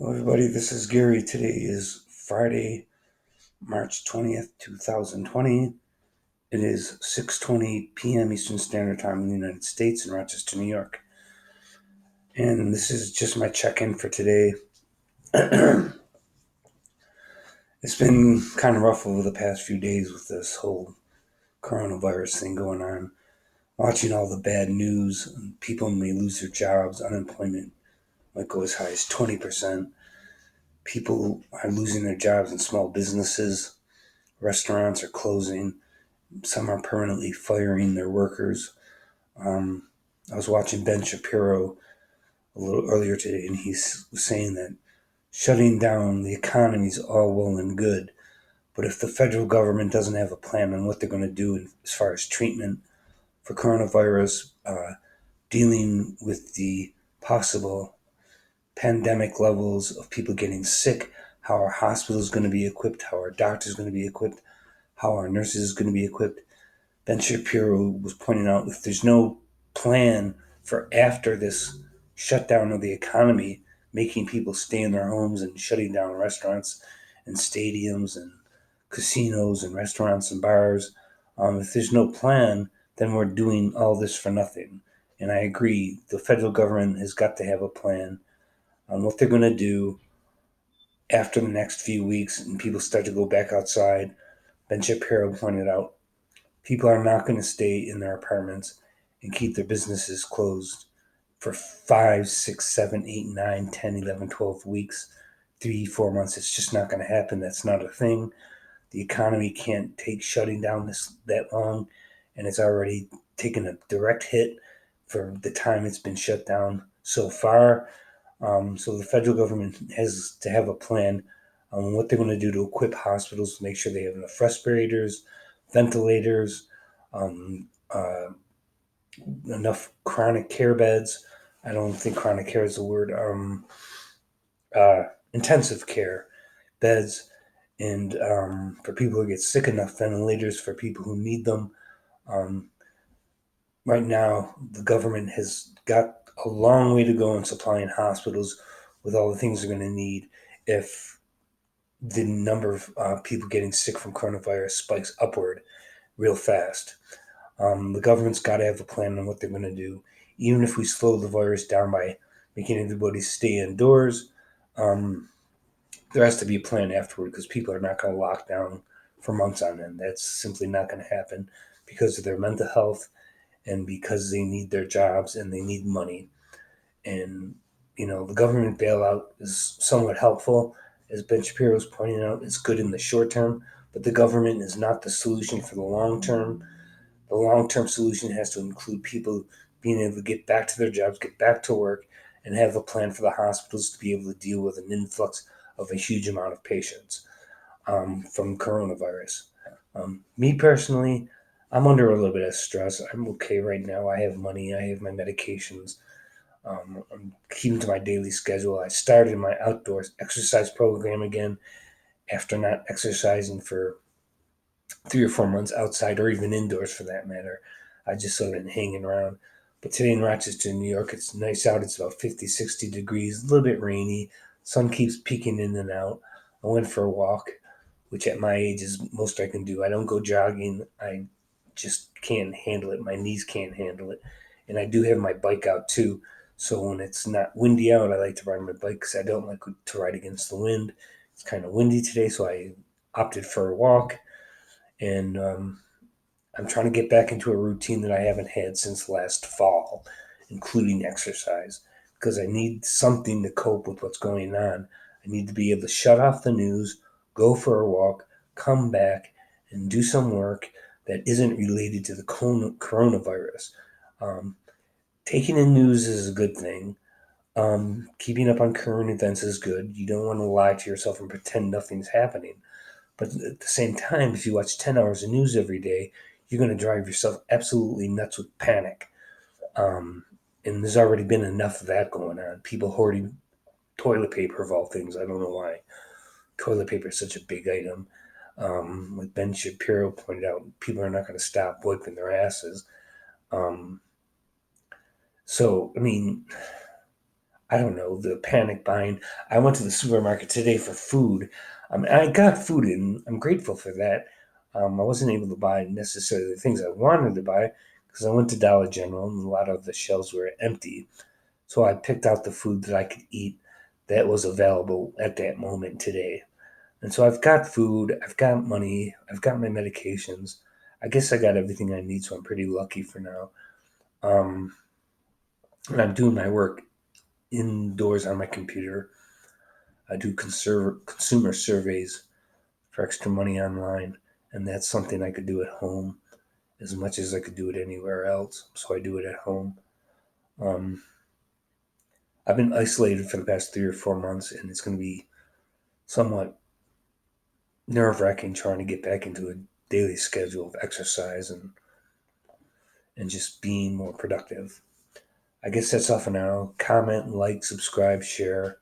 Hello, everybody. This is Gary. Today is Friday, March 20th, 2020. It is 6:20 p.m. Eastern Standard Time in the United States in Rochester, New York. And this is just my check-in for today. It's been kind of rough over the past few days with this whole coronavirus thing going on. Watching all the bad news, people may lose their jobs, unemployment might go as high as 20%. People are losing their jobs in small businesses. Restaurants are closing. Some are permanently firing their workers. I was watching Ben Shapiro a little earlier today, and he was saying that shutting down the economy is all well and good, but if the federal government doesn't have a plan on what they're going to do as far as treatment for coronavirus, dealing with the possible pandemic levels of people getting sick, how our hospitals going to be equipped, how our doctors going to be equipped, how our nurses going to be equipped, Ben Shapiro was pointing out if there's no plan for after this shutdown of the economy, making people stay in their homes and shutting down restaurants and stadiums and casinos and restaurants and bars, if there's no plan, then we're doing all this for nothing. And I agree, the federal government has got to have a plan on what they're going to do after the next few weeks and people start to go back outside. Ben Shapiro pointed out people are not going to stay in their apartments and keep their businesses closed for 5, 6, 7, 8, 9, 10, 11, 12 weeks, 3, 4 months. It's just not going to happen. That's not a thing. The economy can't take shutting down this that long, and it's already taken a direct hit for the time it's been shut down so far. So the federal government has to have a plan on what they're going to do to equip hospitals to make sure they have enough respirators, ventilators, um, enough chronic care beds. I don't think chronic care is the word. Uh, Intensive care beds, and for people who get sick, enough ventilators for people who need them. Um, right now, the government has got a long way to go in supplying hospitals with all the things they're going to need if the number of people getting sick from coronavirus spikes upward real fast. The government's got to have a plan on what they're going to do. Even if we slow the virus down by making everybody stay indoors, um, there has to be a plan afterward because people are not going to lock down for months on end. That's simply not going to happen because of their mental health and because they need their jobs and they need money. And, the government bailout is somewhat helpful. As Ben Shapiro was pointing out, it's good in the short term, but the government is not the solution for the long term. The long term solution has to include people being able to get back to their jobs, get back to work, and have a plan for the hospitals to be able to deal with an influx of a huge amount of patients from coronavirus. Me personally, I'm under a little bit of stress. I'm okay right now. I have money, I have my medications. I'm keeping to my daily schedule. I started my outdoor exercise program again after not exercising for 3 or 4 months outside or even indoors for that matter. I just sort of been hanging around. But today in Rochester, New York, it's nice out. It's about 50, 60 degrees, a little bit rainy. Sun keeps peeking in and out. I went for a walk, which at my age is most I can do. I don't go jogging. I just can't handle it. My knees can't handle it. And I do have my bike out too. So when it's not windy out, I like to ride my bike because I don't like to ride against the wind. It's kind of windy today, so I opted for a walk. And I'm trying to get back into a routine that I haven't had since last fall, including exercise, because I need something to cope with what's going on. I need to be able to shut off the news, go for a walk, come back, and do some work that isn't related to the coronavirus. Um, Taking in news is a good thing. Keeping up on current events is good. You don't want to lie to yourself and pretend nothing's happening. But at the same time, if you watch 10 hours of news every day, you're going to drive yourself absolutely nuts with panic. Um, and there's already been enough of that going on. People hoarding toilet paper, of all things. I don't know why. Toilet paper is such a big item. Like Ben Shapiro pointed out, people are not going to stop wiping their asses. Um, so, I mean, I don't know, the panic buying. I went to the supermarket today for food. I got food and I'm grateful for that. I wasn't able to buy necessarily the things I wanted to buy because I went to Dollar General and a lot of the shelves were empty. So I picked out the food that I could eat that was available at that moment today. And so I've got food, I've got money, I've got my medications. I guess I got everything I need, so I'm pretty lucky for now. Um, and I'm doing my work indoors on my computer. I do consumer surveys for extra money online, and that's something I could do at home as much as I could do it anywhere else. So I do it at home. Um, I've been isolated for the past 3 or 4 months, and it's going to be somewhat nerve wracking trying to get back into a daily schedule of exercise and just being more productive. I guess that's all for now. Comment, like, subscribe, share.